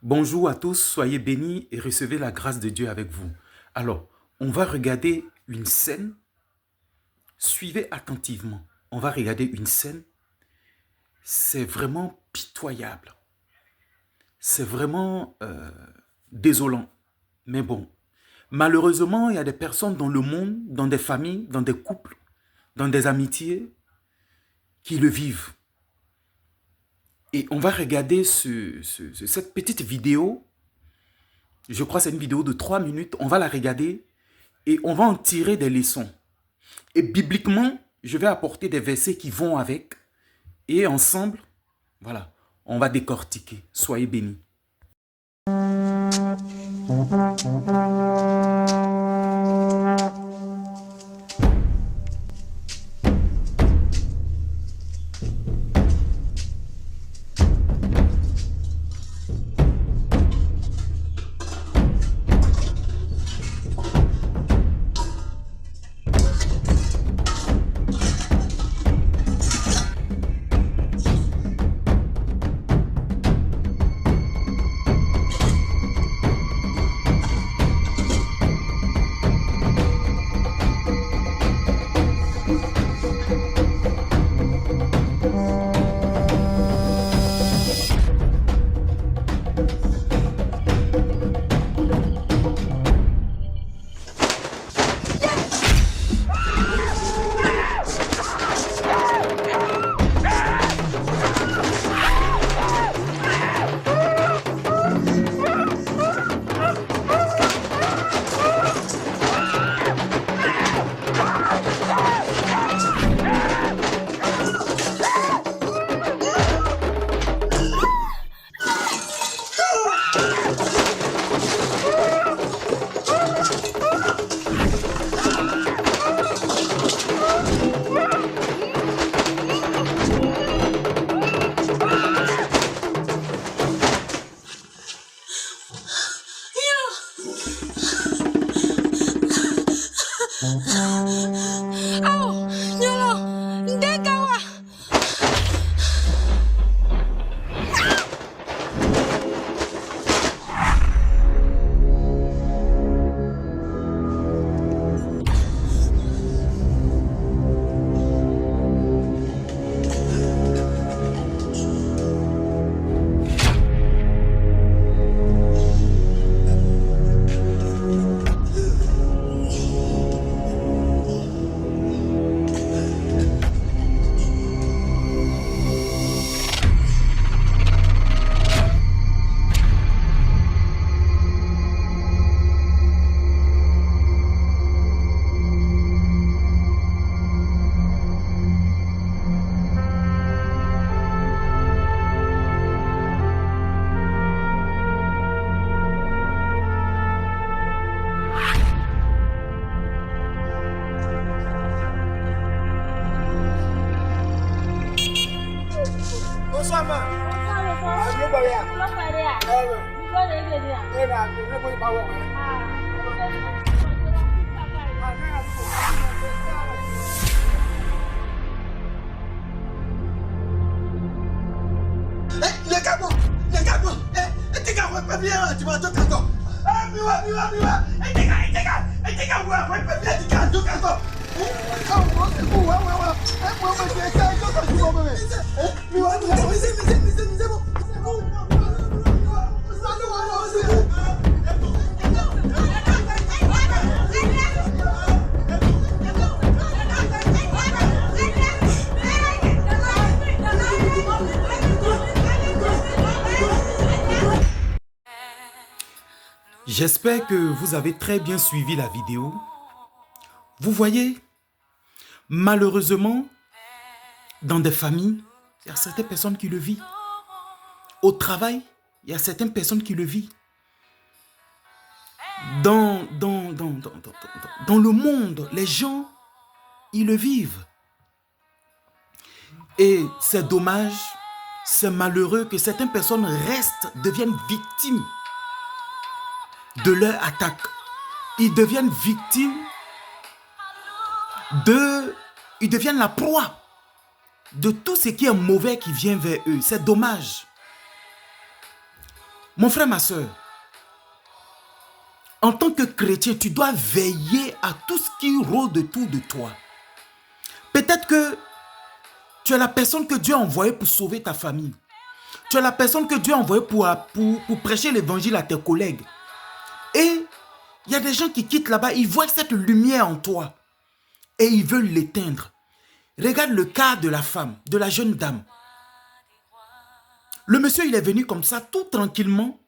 Bonjour à tous, soyez bénis et recevez la grâce de Dieu avec vous. Alors, on va regarder une scène. Suivez attentivement. On va regarder une scène. C'est vraiment pitoyable. C'est vraiment désolant. Mais bon, malheureusement, il y a des personnes dans le monde, dans des familles, dans des couples, dans des amitiés, qui le vivent. Et on va regarder cette petite vidéo. Je crois que c'est une vidéo de 3 minutes. On va la regarder et on va en tirer des leçons. Et bibliquement, je vais apporter des versets qui vont avec. Et ensemble, voilà, on va décortiquer. Soyez bénis. J'espère que vous avez très bien suivi la vidéo. Vous voyez, malheureusement, dans des familles, il y a certaines personnes qui le vivent. Au travail, il y a certaines personnes qui le vivent. Dans le monde, les gens, ils le vivent. Et c'est dommage, c'est malheureux que certaines personnes deviennent victimes de leur attaque. Ils deviennent victimes ils deviennent la proie de tout ce qui est mauvais qui vient vers eux. C'est dommage. Mon frère, ma soeur, en tant que chrétien, tu dois veiller à tout ce qui rôde autour de toi. Peut-être que tu es la personne que Dieu a envoyée pour sauver ta famille. Tu es la personne que Dieu a envoyée pour prêcher l'évangile à tes collègues. Et il y a des gens qui quittent là-bas, ils voient cette lumière en toi et ils veulent l'éteindre. Regarde le cas de la femme, de la jeune dame. Le monsieur, il est venu comme ça, tout tranquillement.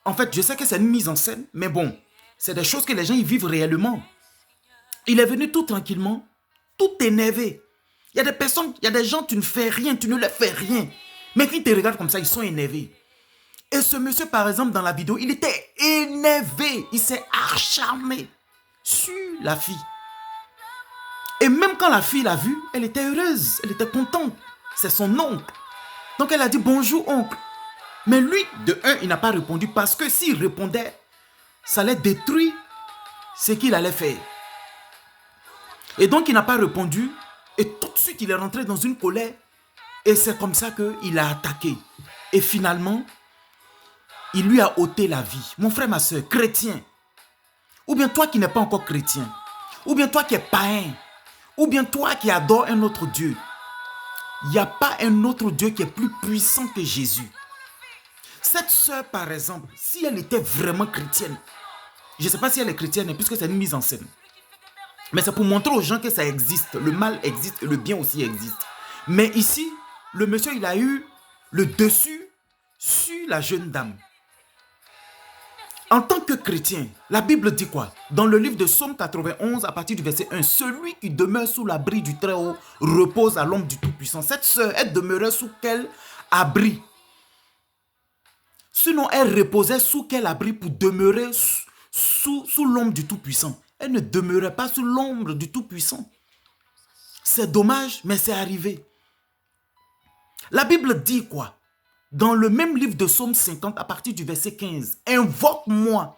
En fait, je sais que c'est une mise en scène, mais bon, c'est des choses que les gens y vivent réellement. Il est venu tout tranquillement, tout énervé. Il y a des personnes, il y a des gens, tu ne fais rien, tu ne leur fais rien. Mais quand ils te regardent comme ça, ils sont énervés. Et ce monsieur, par exemple, dans la vidéo, il était énervé. Il s'est acharné sur la fille. Et même quand la fille l'a vu, elle était heureuse, elle était contente. C'est son oncle. Donc elle a dit bonjour oncle. Mais lui, de un, il n'a pas répondu parce que s'il répondait, ça allait détruire ce qu'il allait faire. Et donc il n'a pas répondu et tout de suite il est rentré dans une colère et c'est comme ça qu'il a attaqué. Et finalement, il lui a ôté la vie. Mon frère, ma soeur, chrétien, ou bien toi qui n'es pas encore chrétien, ou bien toi qui es païen, ou bien toi qui adore un autre Dieu, il n'y a pas un autre Dieu qui est plus puissant que Jésus. Cette sœur, par exemple, si elle était vraiment chrétienne, je ne sais pas si elle est chrétienne, puisque c'est une mise en scène. Mais c'est pour montrer aux gens que ça existe. Le mal existe et le bien aussi existe. Mais ici, le monsieur, il a eu le dessus sur la jeune dame. En tant que chrétien, la Bible dit quoi? Dans le livre de Psaume 91, à partir du verset 1, celui qui demeure sous l'abri du Très-Haut repose à l'ombre du Tout-Puissant. Cette sœur, elle demeurait sous quel abri? Sinon, elle reposait sous quel abri pour demeurer sous l'ombre du Tout-Puissant? Elle ne demeurait pas sous l'ombre du Tout-Puissant. C'est dommage, mais c'est arrivé. La Bible dit quoi? Dans le même livre de Psaume 50, à partir du verset 15, « Invoque-moi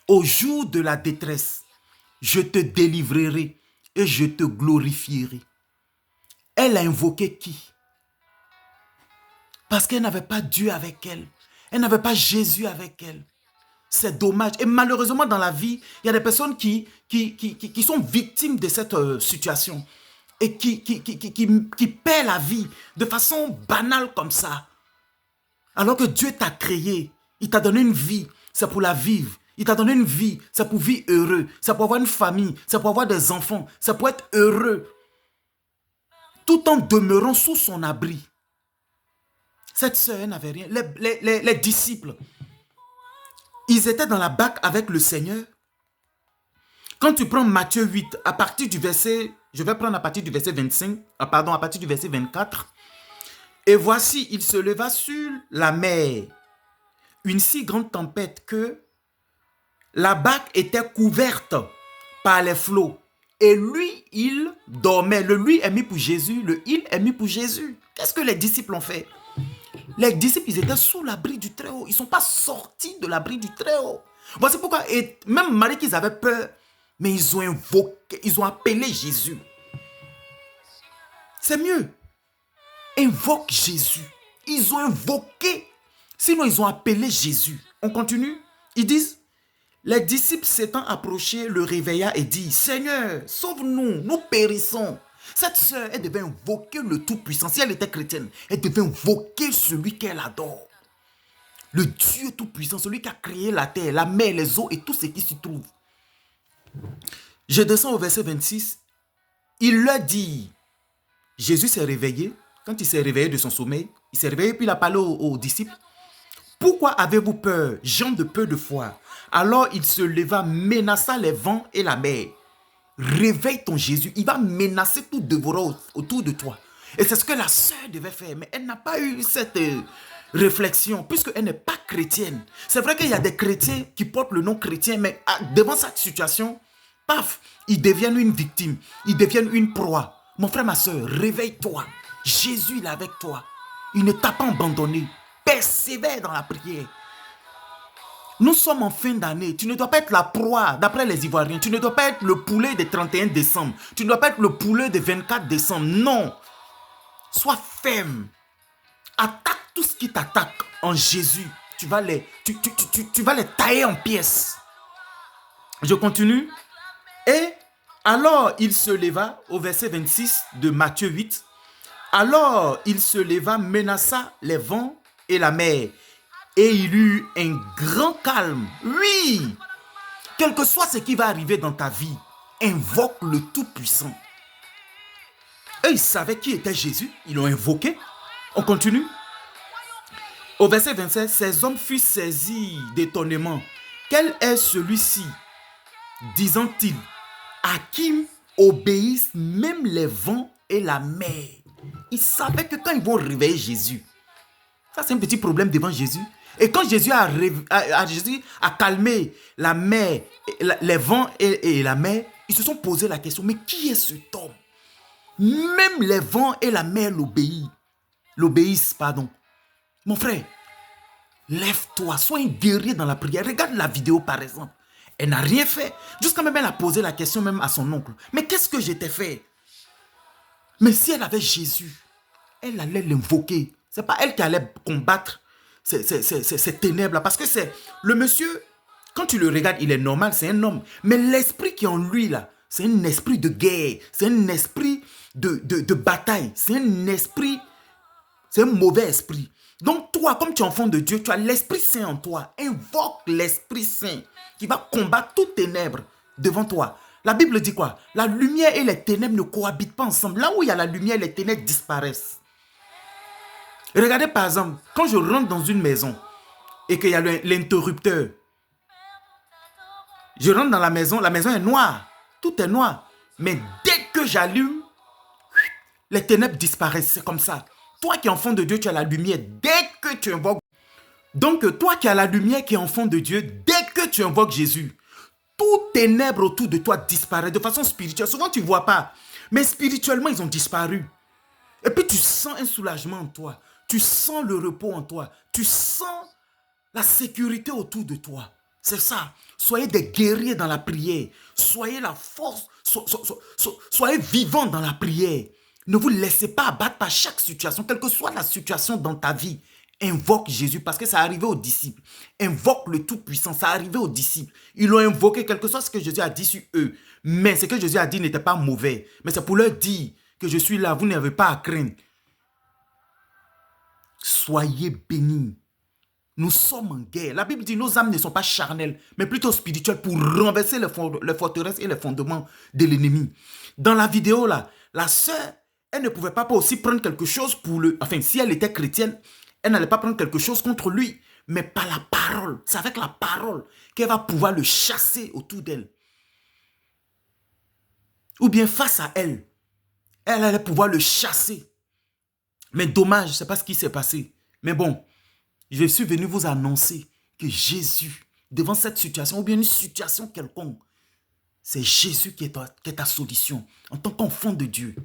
au jour de la détresse, je te délivrerai et je te glorifierai. » Elle a invoqué qui? Parce qu'elle n'avait pas Dieu avec elle. Elle n'avait pas Jésus avec elle. C'est dommage. Et malheureusement, dans la vie, il y a des personnes qui sont victimes de cette situation et qui paient la vie de façon banale comme ça. Alors que Dieu t'a créé, il t'a donné une vie, c'est pour la vivre. Il t'a donné une vie, c'est pour vivre heureux. C'est pour avoir une famille, c'est pour avoir des enfants, c'est pour être heureux. Tout en demeurant sous son abri. Cette sœur n'avait rien. Les disciples, ils étaient dans la barque avec le Seigneur. Quand tu prends Matthieu 8, à partir du verset, je vais prendre à partir du verset 25, à partir du verset 24. Et voici, il se leva sur la mer, une si grande tempête que la barque était couverte par les flots. Et lui, il dormait. Le lui est mis pour Jésus, le il est mis pour Jésus. Qu'est-ce que les disciples ont fait? Les disciples, ils étaient sous l'abri du Très-Haut. Ils ne sont pas sortis de l'abri du Très-Haut. Voici pourquoi, et même malgré qu'ils avaient peur, mais ils ont invoqué, ils ont appelé Jésus. C'est mieux. Invoque Jésus. Ils ont invoqué. Sinon, ils ont appelé Jésus. On continue. Ils disent, les disciples s'étant approchés, le réveilla et dit, Seigneur, sauve-nous, nous périssons. Cette sœur, elle devait invoquer le Tout-Puissant. Si elle était chrétienne, elle devait invoquer celui qu'elle adore. Le Dieu Tout-Puissant, celui qui a créé la terre, la mer, les eaux et tout ce qui s'y trouve. Je descends au verset 26. Il leur dit, Jésus s'est réveillé. Quand il s'est réveillé de son sommeil, il s'est réveillé puis il a parlé aux disciples. Pourquoi avez-vous peur, gens de peu de foi? Alors il se leva, menaça les vents et la mer. Réveille ton Jésus, il va menacer tout dévoreur autour de toi. Et c'est ce que la sœur devait faire, mais elle n'a pas eu cette réflexion, puisqu'elle n'est pas chrétienne. C'est vrai qu'il y a des chrétiens qui portent le nom chrétien, mais devant cette situation, paf, ils deviennent une victime, ils deviennent une proie. Mon frère, ma soeur, réveille-toi. Jésus, il est avec toi. Il ne t'a pas abandonné. Persévère dans la prière. Nous sommes en fin d'année. Tu ne dois pas être la proie, d'après les Ivoiriens. Tu ne dois pas être le poulet des 31 décembre. Tu ne dois pas être le poulet des 24 décembre. Non. Sois ferme. Attaque tout ce qui t'attaque. en Jésus. Tu vas les tailler en pièces. Je continue. Et alors il se leva, au verset 26 de Matthieu 8. Alors il se leva, menaça les vents et la mer. Et il eut un grand calme. Oui! Quel que soit ce qui va arriver dans ta vie, invoque le Tout-Puissant. Et ils savaient qui était Jésus. Ils l'ont invoqué. On continue. Au verset 27, ces hommes furent saisis d'étonnement. Quel est celui-ci, disant-il, à qui obéissent même les vents et la mer? Ils savaient que quand ils vont réveiller Jésus, ça c'est un petit problème devant Jésus. Et quand Jésus a calmé la mer, les vents et la mer, ils se sont posé la question, mais qui est cet homme? Même les vents et la mer l'obéissent, pardon. Mon frère, lève-toi, sois un guerrier dans la prière. Regarde la vidéo par exemple. Elle n'a rien fait. Jusqu'à même elle a posé la question même à son oncle. Mais qu'est-ce que je t'ai fait? Mais si elle avait Jésus, elle allait l'invoquer. Ce n'est pas elle qui allait combattre ces ténèbres-là. Parce que c'est le monsieur, quand tu le regardes, il est normal, c'est un homme. Mais l'esprit qui est en lui, là, c'est un esprit de guerre. C'est un esprit de bataille. C'est un esprit, c'est un mauvais esprit. Donc toi, comme tu es enfant de Dieu, tu as l'Esprit Saint en toi. Invoque l'Esprit Saint qui va combattre toutes ténèbres devant toi. La Bible dit quoi? La lumière et les ténèbres ne cohabitent pas ensemble. Là où il y a la lumière, les ténèbres disparaissent. Regardez par exemple, quand je rentre dans une maison et qu'il y a l'interrupteur, je rentre dans la maison est noire. Tout est noir. Mais dès que j'allume, les ténèbres disparaissent. C'est comme ça. Toi qui es enfant de Dieu, tu as la lumière. Dès que tu invoques. Donc, toi qui as la lumière, qui est enfant de Dieu, dès que tu invoques Jésus, toutes ténèbres autour de toi disparaissent de façon spirituelle. Souvent, tu ne vois pas. Mais spirituellement, ils ont disparu. Et puis, tu sens un soulagement en toi. Tu sens le repos en toi. Tu sens la sécurité autour de toi. C'est ça. Soyez des guerriers dans la prière. Soyez la force. Soyez vivants dans la prière. Ne vous laissez pas abattre par chaque situation, quelle que soit la situation dans ta vie. Invoque Jésus parce que ça arrivait aux disciples. Invoque le Tout-Puissant, ça arrivait aux disciples. Ils l'ont invoqué, quel que soit ce que Jésus a dit sur eux. Mais ce que Jésus a dit n'était pas mauvais. Mais c'est pour leur dire que je suis là, vous n'avez pas à craindre. Soyez bénis. Nous sommes en guerre. La Bible dit nos âmes ne sont pas charnelles, mais plutôt spirituelles pour renverser les forteresses et les fondements de l'ennemi. Dans la vidéo là, la sœur, elle ne pouvait pas aussi prendre quelque chose pour le... Enfin, si elle était chrétienne, elle n'allait pas prendre quelque chose contre lui, mais par la parole. C'est avec la parole qu'elle va pouvoir le chasser autour d'elle. Ou bien face à elle, elle allait pouvoir le chasser. Mais dommage, je ne sais pas ce qui s'est passé. Mais bon, je suis venu vous annoncer que Jésus, devant cette situation, ou bien une situation quelconque, c'est Jésus qui est ta solution. En tant qu'enfant de Dieu,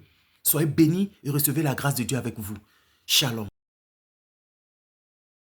soyez bénis et recevez la grâce de Dieu avec vous. Shalom.